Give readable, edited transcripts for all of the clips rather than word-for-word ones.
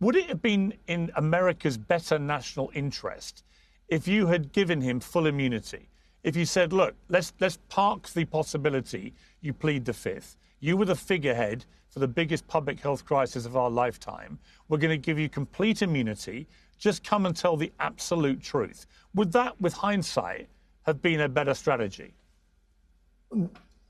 Would it have been in America's better national interest if you had given him full immunity? If you said, look, let's park the possibility you plead the fifth. You were the figurehead for the biggest public health crisis of our lifetime. We're going to give you complete immunity. Just come and tell the absolute truth. Would that, with hindsight, have been a better strategy?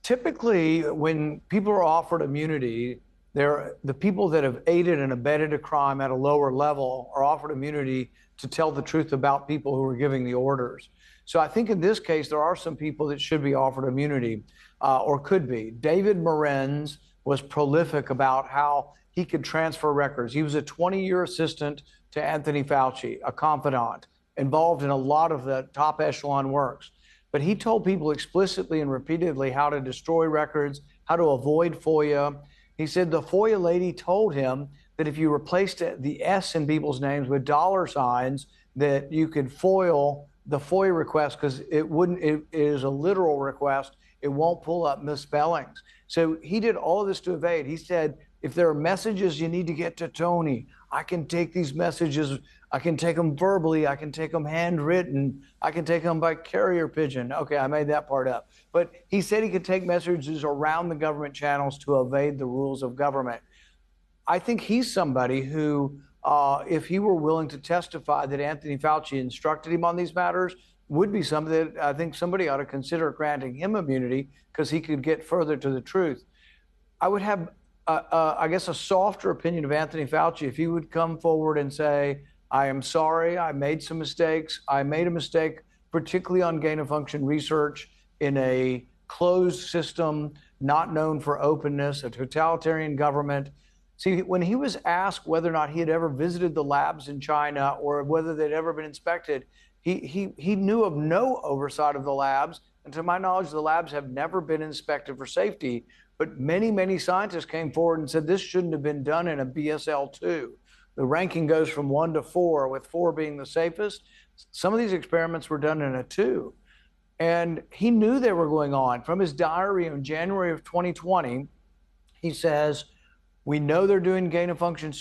Typically, when people are offered immunity, the people that have aided and abetted a crime at a lower level are offered immunity to tell the truth about people who are giving the orders. So I think in this case, there are some people that should be offered immunity, or could be. David Morenz was prolific about how he could transfer records. He was a 20-year assistant to Anthony Fauci, a confidant, involved in a lot of the top echelon works. But he told people explicitly and repeatedly how to destroy records, how to avoid FOIA. He said the FOIA lady told him that if you replaced the S in people's names with dollar signs, that you could foil the FOIA request because it is a literal request. It won't pull up misspellings. So he did all of this to evade. He said, if there are messages you need to get to Tony, I can take these messages. I can take them verbally. I can take them handwritten. I can take them by carrier pigeon. Okay, I made that part up. But he said he could take messages around the government channels to evade the rules of government. I think he's somebody who, if he were willing to testify that Anthony Fauci instructed him on these matters, would be something that I think somebody ought to consider granting him immunity because he could get further to the truth. I would have, I guess, a softer opinion of Anthony Fauci if he would come forward and say, I am sorry, I made some mistakes. I made a mistake, particularly on gain-of-function research in a closed system, not known for openness, a totalitarian government. See, when he was asked whether or not he had ever visited the labs in China or whether they'd ever been inspected, he knew of no oversight of the labs. And to my knowledge, the labs have never been inspected for safety. But many, many scientists came forward and said this shouldn't have been done in a BSL-2. The ranking goes from 1 to 4, with 4 being the safest. Some of these experiments were done in a 2. And he knew they were going on. From his diary in January of 2020, he says, we know they're doing gain-of-function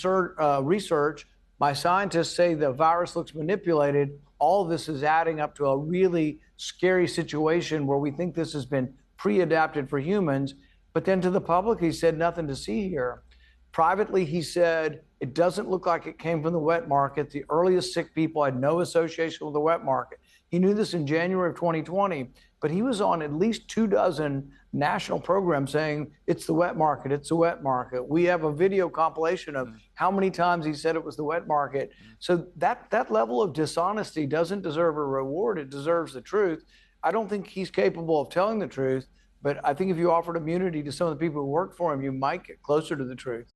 research. My scientists say the virus looks manipulated. All of this is adding up to a really scary situation where we think this has been pre-adapted for humans. But then to the public, he said nothing to see here. Privately, he said, it doesn't look like it came from the wet market. The earliest sick people had no association with the wet market. He knew this in January of 2020, but he was on at least 24 national programs saying, it's the wet market, it's the wet market. We have a video compilation of how many times he said it was the wet market. So that level of dishonesty doesn't deserve a reward. It deserves the truth. I don't think he's capable of telling the truth, but I think if you offered immunity to some of the people who worked for him, you might get closer to the truth.